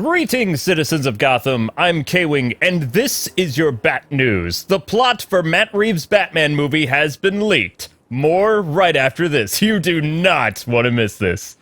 Greetings, citizens of Gotham. I'm K-Wing, and this is your Bat News. The plot for Matt Reeves' Batman movie has been leaked. More right after this. You do not want to miss this.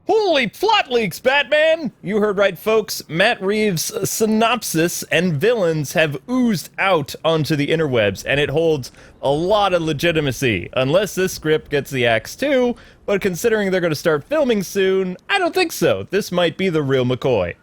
Holy plot leaks, Batman! You heard right, folks. Matt Reeves' synopsis and villains have oozed out onto the interwebs, and it holds a lot of legitimacy. Unless this script gets the axe too, but considering they're going to start filming soon, I don't think so. This might be the real McCoy.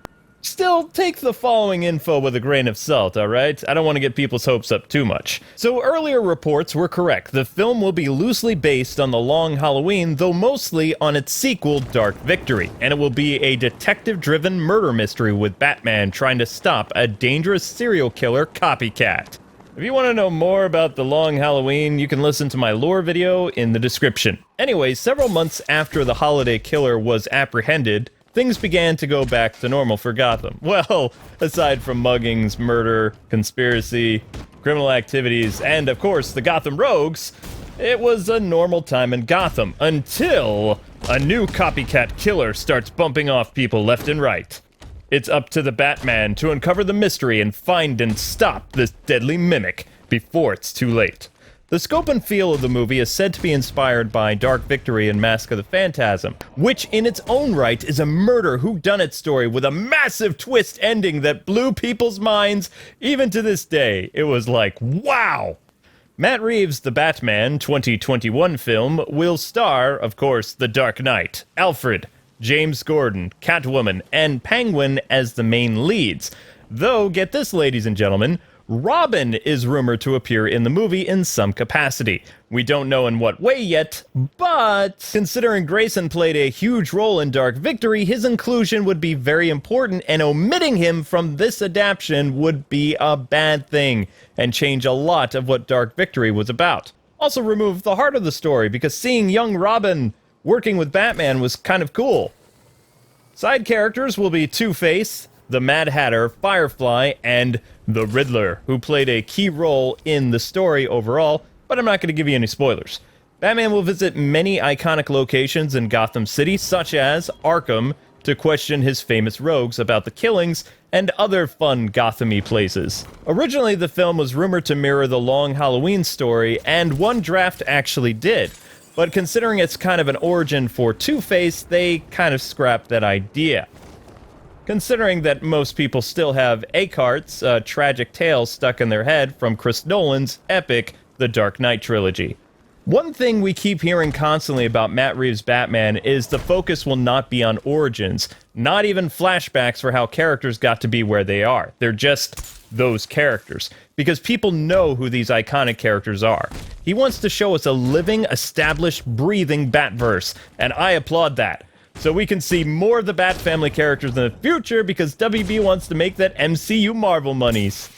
Still, take the following info with a grain of salt, alright? I don't want to get people's hopes up too much. So earlier reports were correct. The film will be loosely based on The Long Halloween, though mostly on its sequel, Dark Victory. And it will be a detective-driven murder mystery with Batman trying to stop a dangerous serial killer copycat. If you want to know more about The Long Halloween, you can listen to my lore video in the description. Anyway, several months after the holiday killer was apprehended, things began to go back to normal for Gotham. Well, aside from muggings, murder, conspiracy, criminal activities, and of course the Gotham Rogues, it was a normal time in Gotham until a new copycat killer starts bumping off people left and right. It's up to the Batman to uncover the mystery and find and stop this deadly mimic before it's too late. The scope and feel of the movie is said to be inspired by Dark Victory and Mask of the Phantasm, which in its own right is a murder whodunit story with a massive twist ending that blew people's minds. Even to this day, it was like, wow! Matt Reeves' The Batman 2021 film will star, of course, The Dark Knight, Alfred, James Gordon, Catwoman, and Penguin as the main leads. Though, get this, ladies and gentlemen, Robin is rumored to appear in the movie in some capacity. We don't know in what way yet, but considering Grayson played a huge role in Dark Victory, his inclusion would be very important, and omitting him from this adaptation would be a bad thing and change a lot of what Dark Victory was about. Also remove the heart of the story, because seeing young Robin working with Batman was kind of cool. Side characters will be Two-Face, the Mad Hatter, Firefly, and the Riddler, who played a key role in the story overall, but I'm not going to give you any spoilers. Batman will visit many iconic locations in Gotham City, such as Arkham, to question his famous rogues about the killings and other fun Gotham-y places. Originally, the film was rumored to mirror the Long Halloween story, and one draft actually did. But considering it's kind of an origin for Two-Face, they kind of scrapped that idea. Considering that most people still have Acart's tragic tale stuck in their head from Chris Nolan's epic The Dark Knight trilogy. One thing we keep hearing constantly about Matt Reeves' Batman is the focus will not be on origins, not even flashbacks for how characters got to be where they are. They're just those characters, because people know who these iconic characters are. He wants to show us a living, established, breathing Batverse, and I applaud that. So we can see more of the Bat Family characters in the future because WB wants to make that MCU Marvel monies.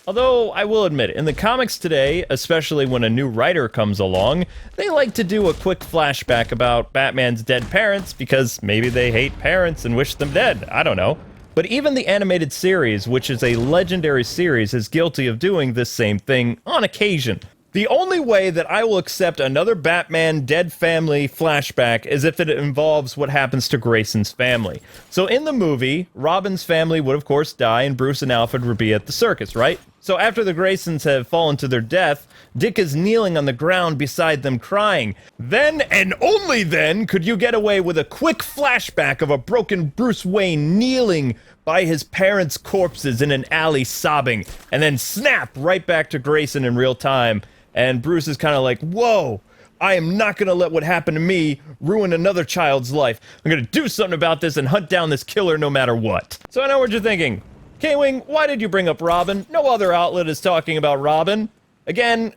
Although, I will admit, in the comics today, especially when a new writer comes along, they like to do a quick flashback about Batman's dead parents because maybe they hate parents and wish them dead, I don't know. But even the animated series, which is a legendary series, is guilty of doing this same thing on occasion. The only way that I will accept another Batman dead family flashback is if it involves what happens to Grayson's family. So in the movie, Robin's family would of course die and Bruce and Alfred would be at the circus, right? So after the Graysons have fallen to their death, Dick is kneeling on the ground beside them crying. Then, and only then, could you get away with a quick flashback of a broken Bruce Wayne kneeling by his parents' corpses in an alley sobbing, and then snap right back to Grayson in real time. And Bruce is kind of like, whoa, I am not going to let what happened to me ruin another child's life. I'm going to do something about this and hunt down this killer no matter what. So I know what you're thinking. K-Wing, why did you bring up Robin? No other outlet is talking about Robin. Again,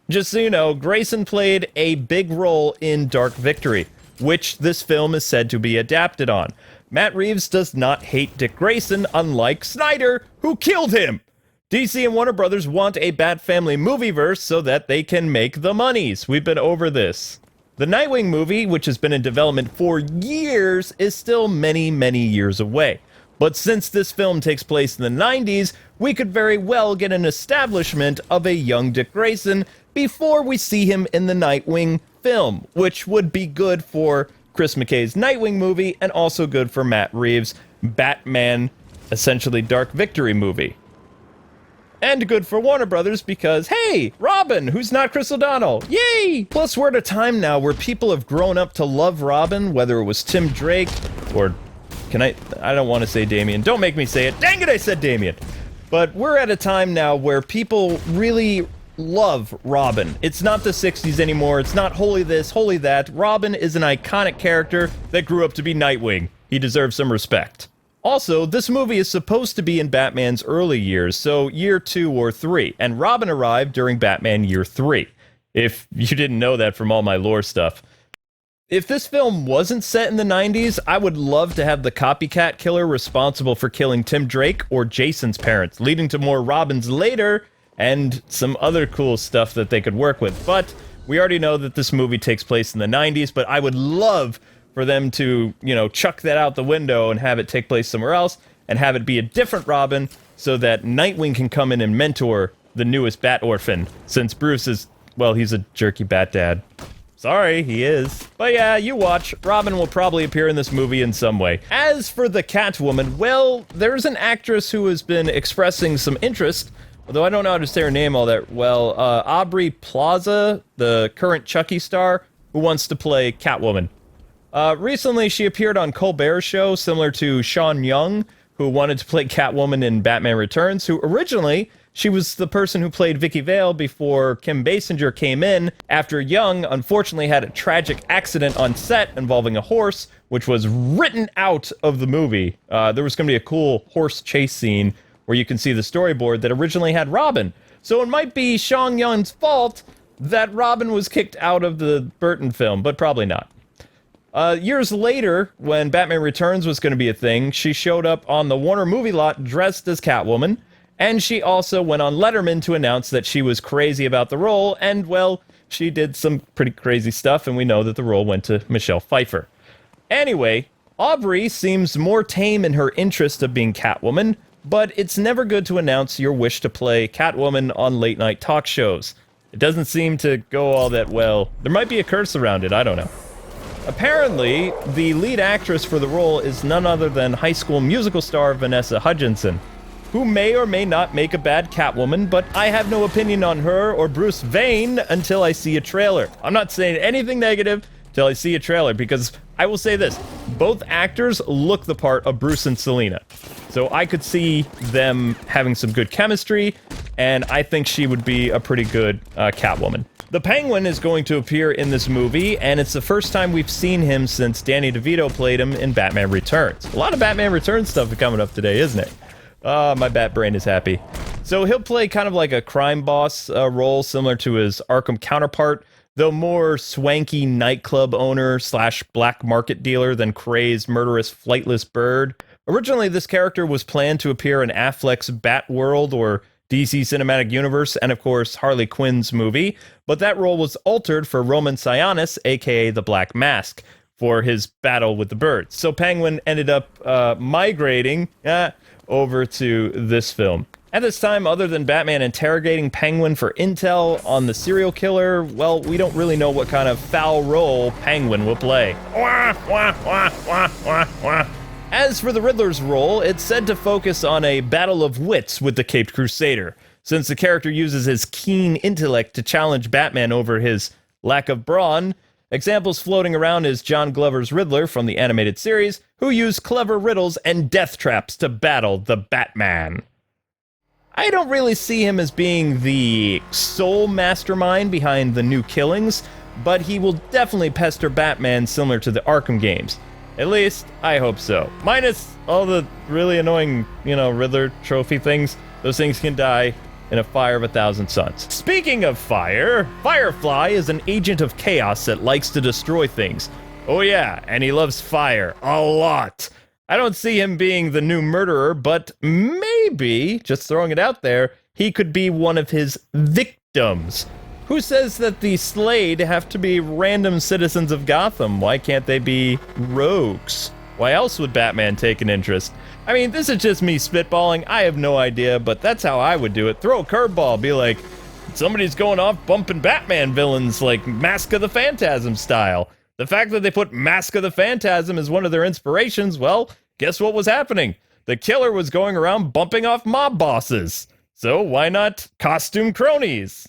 just so you know, Grayson played a big role in Dark Victory, which this film is said to be adapted on. Matt Reeves does not hate Dick Grayson, unlike Snyder, who killed him. DC and Warner Brothers want a Bat Family movieverse so that they can make the monies. We've been over this. The Nightwing movie, which has been in development for years, is still many, many years away. But since this film takes place in the 90s, we could very well get an establishment of a young Dick Grayson before we see him in the Nightwing film, which would be good for Chris McKay's Nightwing movie and also good for Matt Reeves' Batman, essentially Dark Victory movie. And good for Warner Brothers because, hey, Robin, who's not Chris O'Donnell, yay! Plus, we're at a time now where people have grown up to love Robin, whether it was Tim Drake or, I don't want to say Damian. Don't make me say it. Dang it, I said Damian. But we're at a time now where people really love Robin. It's not the 60s anymore. It's not holy this, holy that. Robin is an iconic character that grew up to be Nightwing. He deserves some respect. Also, this movie is supposed to be in Batman's early years, so year 2 or 3, and Robin arrived during Batman year 3, if you didn't know that from all my lore stuff. If this film wasn't set in the 90s, I would love to have the copycat killer responsible for killing Tim Drake or Jason's parents, leading to more Robins later, and some other cool stuff that they could work with. But we already know that this movie takes place in the 90s, but I would love for them to, chuck that out the window and have it take place somewhere else, and have it be a different Robin, so that Nightwing can come in and mentor the newest Bat Orphan, since Bruce is, well, he's a jerky Bat Dad. Sorry, he is. But yeah, you watch. Robin will probably appear in this movie in some way. As for the Catwoman, well, there's an actress who has been expressing some interest, although I don't know how to say her name all that well, Aubrey Plaza, the current Chucky star, who wants to play Catwoman. Recently, she appeared on Colbert's show, similar to Sean Young, who wanted to play Catwoman in Batman Returns, who originally, she was the person who played Vicky Vale before Kim Basinger came in, after Young unfortunately had a tragic accident on set involving a horse, which was written out of the movie. There was going to be a cool horse chase scene where you can see the storyboard that originally had Robin. So it might be Sean Young's fault that Robin was kicked out of the Burton film, but probably not. Years later, when Batman Returns was going to be a thing, she showed up on the Warner movie lot dressed as Catwoman, and she also went on Letterman to announce that she was crazy about the role, and, well, she did some pretty crazy stuff, and we know that the role went to Michelle Pfeiffer. Anyway, Aubrey seems more tame in her interest of being Catwoman, but it's never good to announce your wish to play Catwoman on late-night talk shows. It doesn't seem to go all that well. There might be a curse around it, I don't know. Apparently, the lead actress for the role is none other than High School Musical star Vanessa Hudgenson, who may or may not make a bad Catwoman, but I have no opinion on her or Bruce Wayne until I see a trailer. I'm not saying anything negative till I see a trailer, because I will say this, both actors look the part of Bruce and Selina. So I could see them having some good chemistry, and I think she would be a pretty good Catwoman. The Penguin is going to appear in this movie, and it's the first time we've seen him since Danny DeVito played him in Batman Returns. A lot of Batman Returns stuff is coming up today, isn't it? My bat brain is happy. So he'll play kind of like a crime boss role, similar to his Arkham counterpart, though more swanky nightclub owner slash black market dealer than crazed, murderous, flightless bird. Originally, this character was planned to appear in Affleck's Batworld or DC Cinematic Universe, and of course, Harley Quinn's movie, but that role was altered for Roman Sionis, aka the Black Mask, for his battle with the birds. So Penguin ended up migrating over to this film. At this time, other than Batman interrogating Penguin for intel on the serial killer, well, we don't really know what kind of foul role Penguin will play. As for the Riddler's role, it's said to focus on a battle of wits with the Caped Crusader, since the character uses his keen intellect to challenge Batman over his lack of brawn. Examples floating around is John Glover's Riddler from the animated series, who used clever riddles and death traps to battle the Batman. I don't really see him as being the sole mastermind behind the new killings, but he will definitely pester Batman similar to the Arkham games. At least, I hope so. Minus all the really annoying, Riddler trophy things. Those things can die in a fire of 1,000 suns. Speaking of fire, Firefly is an agent of chaos that likes to destroy things. Oh yeah, and he loves fire. A lot. I don't see him being the new murderer, but maybe, just throwing it out there, he could be one of his victims. Who says that the slayed have to be random citizens of Gotham? Why can't they be rogues? Why else would Batman take an interest? I mean, this is just me spitballing. I have no idea, but that's how I would do it. Throw a curveball. Be like, Somebody's going off bumping Batman villains like Mask of the Phantasm style. The fact that they put Mask of the Phantasm as one of their inspirations, well, guess what was happening? The killer was going around bumping off mob bosses. So why not costume cronies?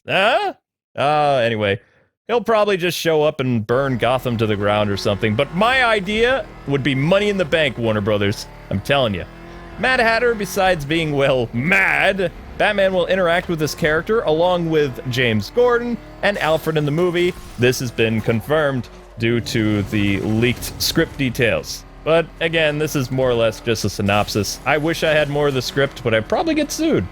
Anyway, he'll probably just show up and burn Gotham to the ground or something. But my idea would be money in the bank, Warner Brothers. I'm telling you. Mad Hatter, besides being, well, mad, Batman will interact with this character along with James Gordon and Alfred in the movie. This has been confirmed due to the leaked script details. But again, this is more or less just a synopsis. I wish I had more of the script, but I'd probably get sued.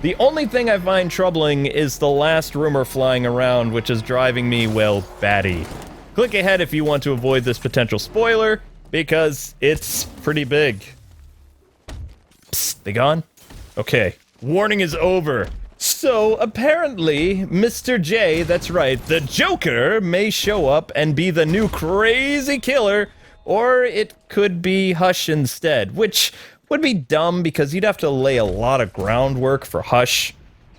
The only thing I find troubling is the last rumor flying around, which is driving me, well, batty. Click ahead if you want to avoid this potential spoiler, because it's pretty big. Psst, they gone? Okay. Warning is over. So, apparently, Mr. J, that's right, the Joker, may show up and be the new crazy killer, or it could be Hush instead, which would be dumb because you'd have to lay a lot of groundwork for Hush.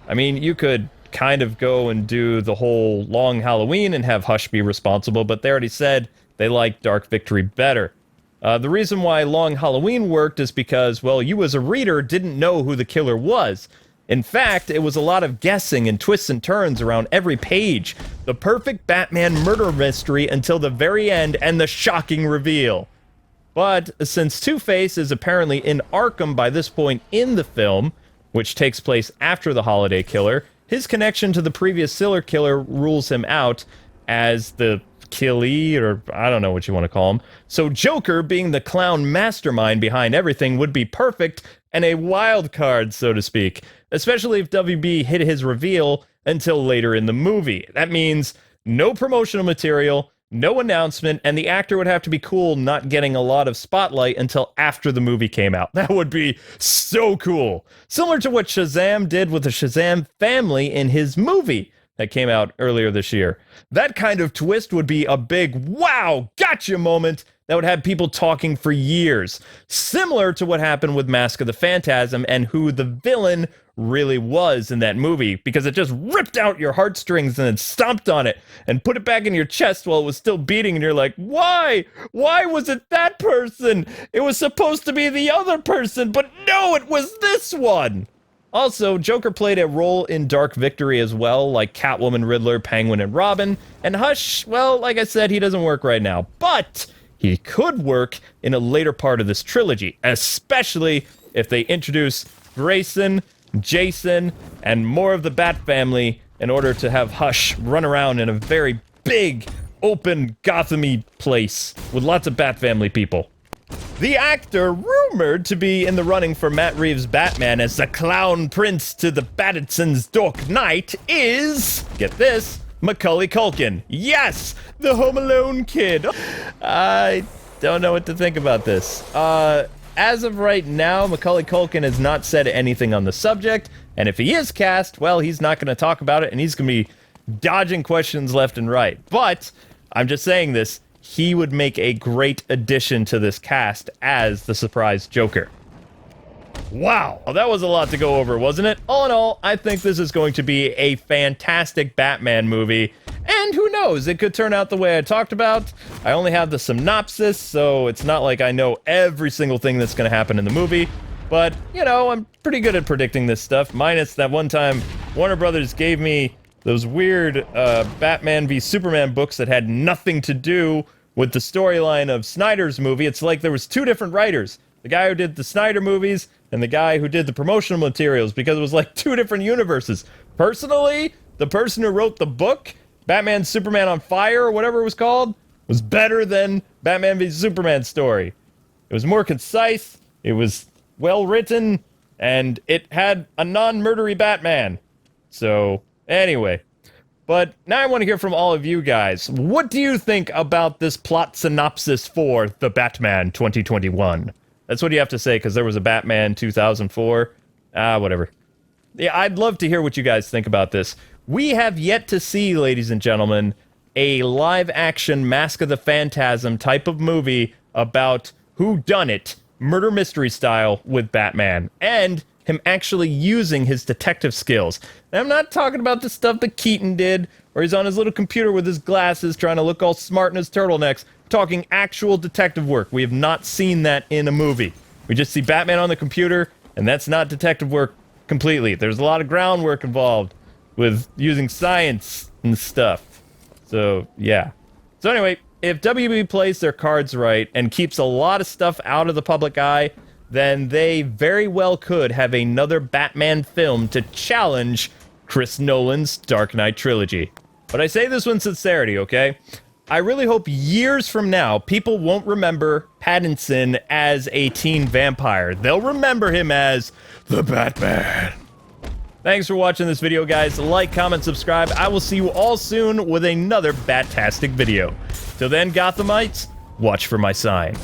I mean, you could kind of go and do the whole Long Halloween and have Hush be responsible, but they already said they like Dark Victory better. The reason why Long Halloween worked is because, well, you as a reader didn't know who the killer was. In fact, it was a lot of guessing and twists and turns around every page. The perfect Batman murder mystery until the very end and the shocking reveal. But since Two-Face is apparently in Arkham by this point in the film, which takes place after the Holiday Killer, his connection to the previous serial killer rules him out as the killie, or I don't know what you want to call him. So Joker, being the clown mastermind behind everything, would be perfect and a wild card, so to speak, especially if WB hid his reveal until later in the movie. That means no promotional material, no announcement, and the actor would have to be cool not getting a lot of spotlight until after the movie came out. That would be so cool. Similar to what Shazam did with the Shazam family in his movie that came out earlier this year. That kind of twist would be a big wow, gotcha moment that would have people talking for years. Similar to what happened with Mask of the Phantasm and who the villain really was in that movie, because it just ripped out your heartstrings and then stomped on it and put it back in your chest while it was still beating, and you're like, why? Why was it that person? It was supposed to be the other person, but no, it was this one! Also, Joker played a role in Dark Victory as well, like Catwoman, Riddler, Penguin, and Robin. And Hush, well, like I said, he doesn't work right now. But he could work in a later part of this trilogy, especially if they introduce Grayson, Jason, and more of the Bat family in order to have Hush run around in a very big, open, Gotham-y place with lots of Bat family people. The actor rumored to be in the running for Matt Reeves' Batman as the Clown Prince to the Battinson's Dark Knight is, get this, Macaulay Culkin. Yes, the Home Alone kid. I don't know what to think about this. As of right now, Macaulay Culkin has not said anything on the subject, and if he is cast, well, he's not going to talk about it, and he's going to be dodging questions left and right. But I'm just saying this. He would make a great addition to this cast as the surprise Joker. Wow, well, that was a lot to go over, wasn't it? All in all, I think this is going to be a fantastic Batman movie, and who knows, it could turn out the way I talked about. I only have the synopsis, so it's not like I know every single thing that's going to happen in the movie, but, you know, I'm pretty good at predicting this stuff, minus that one time Warner Brothers gave me those weird Batman v Superman books that had nothing to do with the storyline of Snyder's movie. It's like there was two different writers. The guy who did the Snyder movies and the guy who did the promotional materials, because it was like two different universes. Personally, the person who wrote the book, Batman Superman on Fire or whatever it was called, was better than Batman v Superman story. It was more concise, it was well written, and it had a non-murdery Batman. So, anyway. But now I want to hear from all of you guys. What do you think about this plot synopsis for The Batman 2021? That's what you have to say, because there was a Batman 2004. Whatever. Yeah, I'd love to hear what you guys think about this. We have yet to see, ladies and gentlemen, a live-action Mask of the Phantasm type of movie about whodunit, murder mystery style with Batman. And him actually using his detective skills. And I'm not talking about the stuff that Keaton did, where he's on his little computer with his glasses trying to look all smart in his turtlenecks. I'm talking actual detective work. We have not seen that in a movie. We just see Batman on the computer, and that's not detective work completely. There's a lot of groundwork involved with using science and stuff. So, yeah. So anyway, if WB plays their cards right and keeps a lot of stuff out of the public eye, then they very well could have another Batman film to challenge Chris Nolan's Dark Knight trilogy. But I say this with sincerity, okay? I really hope years from now, people won't remember Pattinson as a teen vampire. They'll remember him as the Batman. Thanks for watching this video, guys. Like, comment, subscribe. I will see you all soon with another Bat-tastic video. Till then, Gothamites, watch for my sign.